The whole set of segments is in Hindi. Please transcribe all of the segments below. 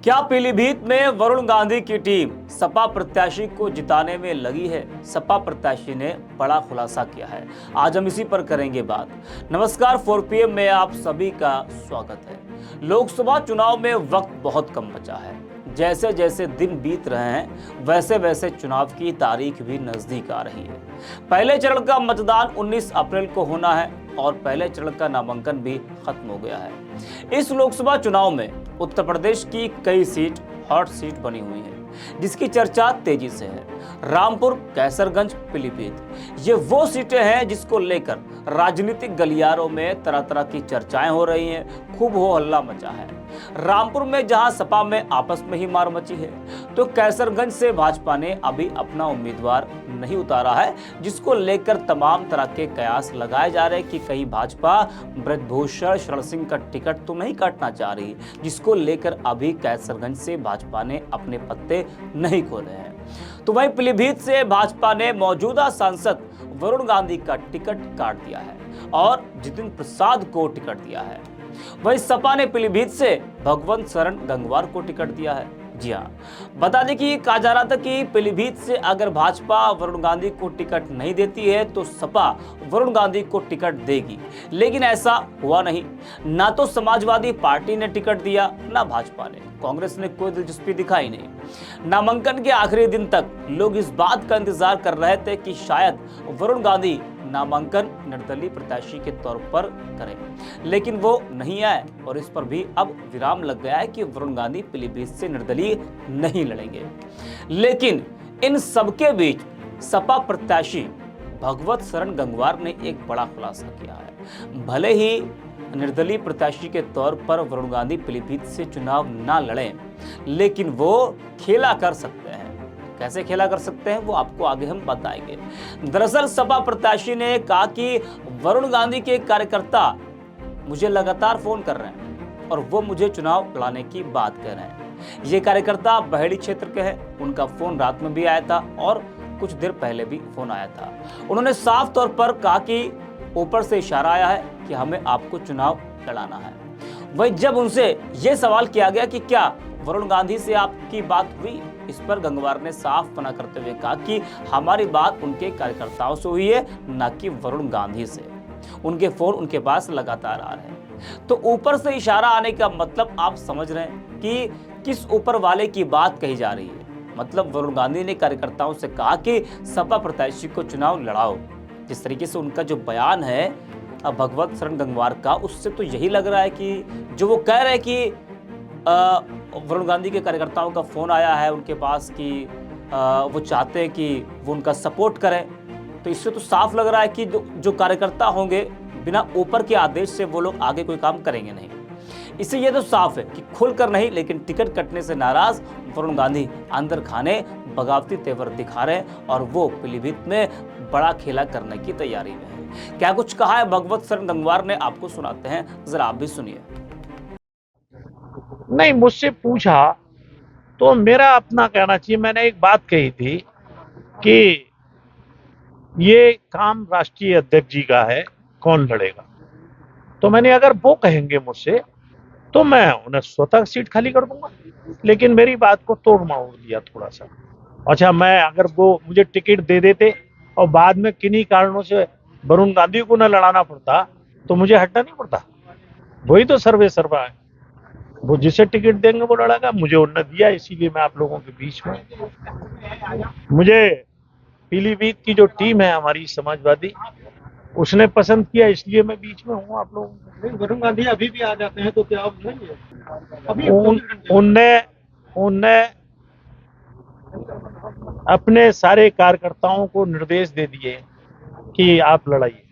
क्या पीलीभीत में वरुण गांधी की टीम सपा प्रत्याशी को जिताने में लगी है? सपा प्रत्याशी ने बड़ा खुलासा किया है। आज हम इसी पर करेंगे बात। नमस्कार, 4 PM में आप सभी का स्वागत है। लोकसभा चुनाव में वक्त बहुत कम बचा है। जैसे जैसे दिन बीत रहे हैं वैसे वैसे चुनाव की तारीख भी नजदीक आ रही है। पहले चरण का मतदान 19 अप्रैल को होना है और पहले चरण का नामांकन भी खत्म हो गया है। इस लोकसभा चुनाव में उत्तर प्रदेश की कई सीट हॉट सीट बनी हुई है जिसकी चर्चा तेजी से है। रामपुर, कैसरगंज, पीलीभीत ये वो सीटें हैं जिसको लेकर राजनीतिक गलियारों में तरह तरह की चर्चाएं हो रही हैं, खूब हो हल्ला मचा है। रामपुर में जहां सपा में आपस में ही मार मची है, तो कैसरगंज से भाजपा ने अभी अपना उम्मीदवार नहीं उतारा है, जिसको लेकर तमाम तरह के कयास लगाए जा रहे हैं कि कहीं भाजपा ब्रजभूषण शरण सिंह का टिकट तो नहीं काटना चाह रही, जिसको लेकर अभी कैसरगंज से भाजपा ने अपने पत्ते नहीं खोले हैं। तो वहीं पीलीभीत से भाजपा ने मौजूदा सांसद वरुण गांधी का टिकट काट दिया है और जितिन प्रसाद को टिकट दिया है। वहीं सपा ने पीलीभीत से भगवंत शरण गंगवार को टिकट दिया है। जी हाँ, बता दें कि कहा जा रहा था कि पीलीभीत से अगर भाजपा वरुण गांधी को टिकट नहीं देती है तो सपा वरुण गांधी को टिकट देगी, लेकिन ऐसा हुआ नहीं। ना तो समाजवादी पार्टी ने टिकट दिया, ना भाजपा ने। कांग्रेस ने कोई दिलचस्पी दिखाई नहीं। नामांकन के आखिरी दिन तक लोग इस बात का इंतजार कर रहे थे कि शायद वरुण गांधी नामांकन निर्दलीय प्रत्याशी के तौर पर करें, लेकिन वो नहीं आए और इस पर भी अब विराम लग गया है कि वरुण गांधी पीलीभीत से निर्दलीय नहीं लड़ेंगे। लेकिन इन सबके बीच सपा प्रत्याशी भगवत शरण गंगवार ने एक बड़ा खुलासा किया है। भले ही निर्दलीय प्रत्याशी के तौर पर वरुण गांधी पीलीभीत से चुनाव ना लड़ें, लेकिन वो खेला कर सकते हैं। कैसे खेला कर सकते हैं वो आपको आगे हम बताएंगे। दरअसल सपा प्रत्याशी ने कहा कि वरुण गांधी के कार्यकर्ता मुझे लगातार फोन कर रहे हैं और वो मुझे चुनाव लड़ाने की बात कह रहे हैं। ये कार्यकर्ता बहेड़ी क्षेत्र के हैं, उनका फोन रात में भी आया था और कुछ देर पहले भी फोन आया था। उन्होंने साफ तौर पर कहा कि ऊपर से इशारा आया है कि हमें आपको चुनाव लड़ाना है। वहीं जब उनसे यह सवाल किया गया कि क्या वरुण गांधी से आपकी बात हुई, इस पर गंगवार ने साफ मना करते हुए कहा कि हमारी बात उनके कार्यकर्ताओं से हुई है, ना कि वरुण गांधी से। उनके फोन उनके पास लगातार आ रहे हैं। तो ऊपर से इशारा आने का मतलब आप समझ रहे हैं कि किस ऊपर वाले की बात कही जा रही है। मतलब वरुण गांधी ने कार्यकर्ताओं से कहा कि सपा प्रत्याशी को चुनाव लड़ाओ। जिस तरीके से उनका जो बयान है भगवत शरण गंगवार का, उससे तो यही लग रहा है कि जो वो कह रहे हैं कि वरुण गांधी के कार्यकर्ताओं का फोन आया है उनके पास कि वो चाहते हैं कि वो उनका सपोर्ट करें, तो इससे तो साफ लग रहा है कि जो कार्यकर्ता होंगे बिना ऊपर के आदेश से वो लोग आगे कोई काम करेंगे नहीं। इससे ये तो साफ है कि खुलकर नहीं, लेकिन टिकट कटने से नाराज वरुण गांधी अंदर खाने बगावती तेवर दिखा रहे हैं और वो पीलीभीत में बड़ा खेला करने की तैयारी में है। क्या कुछ कहा है भगवत शरण गंगवार ने, आपको सुनाते हैं, जरा आप भी सुनिए। नहीं, मुझसे पूछा तो मेरा अपना कहना चाहिए। मैंने एक बात कही थी कि ये काम राष्ट्रीय अध्यक्ष जी का है, कौन लड़ेगा। तो मैंने अगर वो कहेंगे मुझसे तो मैं उन्हें स्वतः सीट खाली कर दूंगा, लेकिन मेरी बात को तोड़ मरोड़ दिया थोड़ा सा। अच्छा, मैं अगर वो मुझे टिकट दे देते और बाद में किन्हीं कारणों से वरुण गांधी को न लड़ाना पड़ता तो मुझे हटना नहीं पड़ता। वही तो सर्वे सर्वा है, वो जिसे टिकट देंगे वो लड़ेगा। मुझे उन्होंने दिया, इसीलिए मैं आप लोगों के बीच में। मुझे पीलीभीत की जो टीम है हमारी समाजवादी, उसने पसंद किया, इसलिए मैं बीच में हूँ आप लोगों के। वरुण गांधी अभी भी आ जाते हैं तो क्या आप नहीं है? अभी उनने अपने सारे कार्यकर्ताओं को निर्देश दे दिए कि आप लड़ाइए।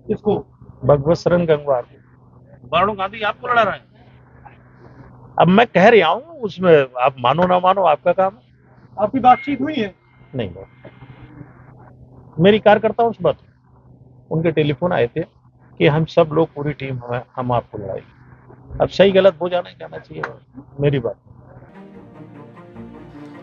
किसको? भगवत शरण गंगवार को। वरुण गांधी आपको लड़ा रहे हैं? अब मैं कह रहा हूँ, उसमें आप मानो ना मानो आपका काम है। आपकी बातचीत हुई है? नहीं, मेरी कार्यकर्ताओं से बात, उनके टेलीफोन आए थे कि हम सब लोग पूरी टीम हम आपको लड़ाएंगे। अब सही गलत वो जाना चाहिए मेरी बात।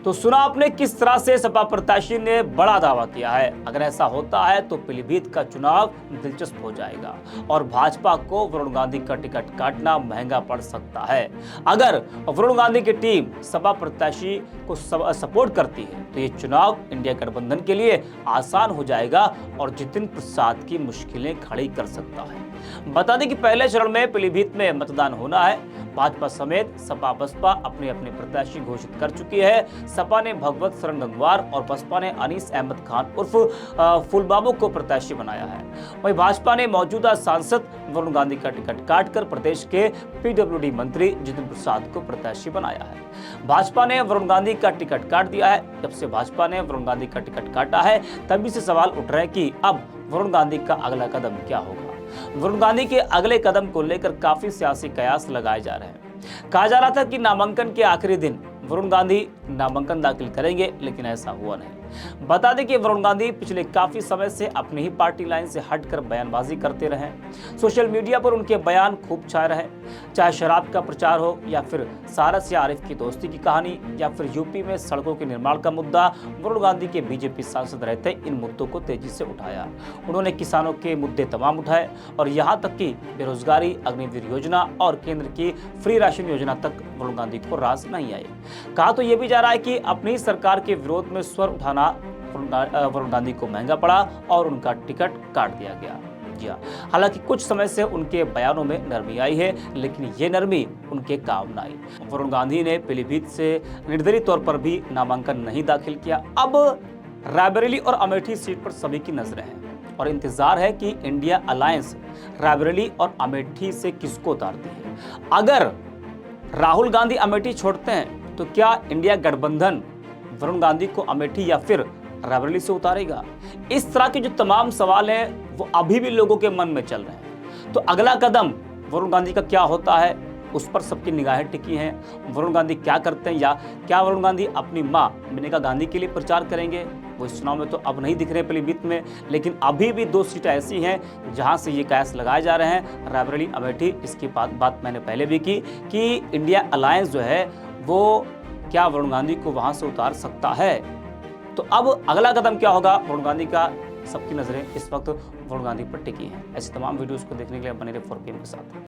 तो सुना आपने किस तरह से सपा प्रत्याशी ने बड़ा दावा किया है। अगर ऐसा होता है तो पीलीभीत का चुनाव दिलचस्प हो जाएगा और भाजपा को वरुण गांधी का टिकट काटना महंगा पड़ सकता है। अगर वरुण गांधी की टीम सपा प्रत्याशी को सपोर्ट करती है तो ये चुनाव इंडिया गठबंधन के लिए आसान हो जाएगा और जितिन प्रसाद की मुश्किलें खड़ी कर सकता है। बता दें कि पहले चरण में पीलीभीत में मतदान होना है। भाजपा समेत सपा बसपा अपने अपने प्रत्याशी घोषित कर चुकी है। सपा ने भगवत शरण गंगवार और बसपा ने अनीस अहमद खान उर्फ फुलबाबू को प्रत्याशी बनाया है। वहीं भाजपा ने मौजूदा सांसद वरुण गांधी का टिकट काटकर प्रदेश के पीडब्ल्यूडी मंत्री जितिन प्रसाद को प्रत्याशी बनाया है। भाजपा ने वरुण गांधी का टिकट काट दिया है। जब से भाजपा ने वरुण गांधी का टिकट काटा है तभी से सवाल उठ रहे हैं कि अब वरुण गांधी का अगला कदम क्या होगा। वरुण गांधी के अगले कदम को लेकर काफी सियासी कयास लगाए जा रहे हैं। कहा जा रहा था कि नामांकन के आखिरी दिन वरुण गांधी नामांकन दाखिल करेंगे, लेकिन ऐसा हुआ नहीं। बता दें कि वरुण गांधी पिछले काफी समय से अपनी ही पार्टी लाइन से हटकर बयानबाजी करते रहे। सोशल मीडिया पर उनके बयान खूब छाए रहे, चाहे शराब का प्रचार हो या फिर सारस या आरिफ की दोस्ती की कहानी या फिर यूपी में सड़कों के निर्माण का मुद्दा। वरुण गांधी के बीजेपी सांसद रहते इन मुद्दों को तेजी से उठाया। उन्होंने किसानों के मुद्दे तमाम उठाए और यहाँ तक कि बेरोजगारी, अग्निवीर योजना और केंद्र की फ्री राशन योजना तक वरुण गांधी को रास नहीं आए। कहा तो यह भी जा रहा है कि अपनी सरकार के विरोध में स्वर उठाना वरुण गांधी को महंगा पड़ा और उनका टिकट काट दिया गया। जी हाँ, हालांकि कुछ समय से उनके बयानों में नरमी आई है, लेकिन ये नरमी उनके काम न आई। वरुण गांधी ने पीलीभीत से निर्दलीय तौर पर भी नामांकन नहीं दाखिल किया। अब रायबरेली और अमेठी सीट पर सभी की नजरें हैं और इंतजार है कि इंडिया अलायंस रायबरेली और अमेठी से किसको उतारती है। अगर राहुल गांधी अमेठी छोड़ते हैं तो क्या इंडिया गठबंधन वरुण गांधी को अमेठी या फिर रायबरेली से उतारेगा? इस तरह के जो तमाम सवाल हैं वो अभी भी लोगों के मन में चल रहे हैं। तो अगला कदम वरुण गांधी का क्या होता है, उस पर सबकी निगाहें टिकी हैं। वरुण गांधी क्या करते हैं, या क्या वरुण गांधी अपनी मां मेनका गांधी के लिए प्रचार करेंगे? वो इस चुनाव में तो अब नहीं दिख रहे पीलीभीत में, लेकिन अभी भी 2 सीटें ऐसी हैं जहां से ये कयास लगाए जा रहे हैं, रायबरेली, अमेठी। इसकी बात मैंने पहले भी की कि इंडिया अलायंस जो है वो क्या वरुण गांधी को वहां से उतार सकता है। तो अब अगला कदम क्या होगा वरुण गांधी का, सबकी नजरें इस वक्त वरुण गांधी पर टिकी हैं। ऐसे तमाम वीडियोस को देखने के लिए बने रहिए 4PM के साथ।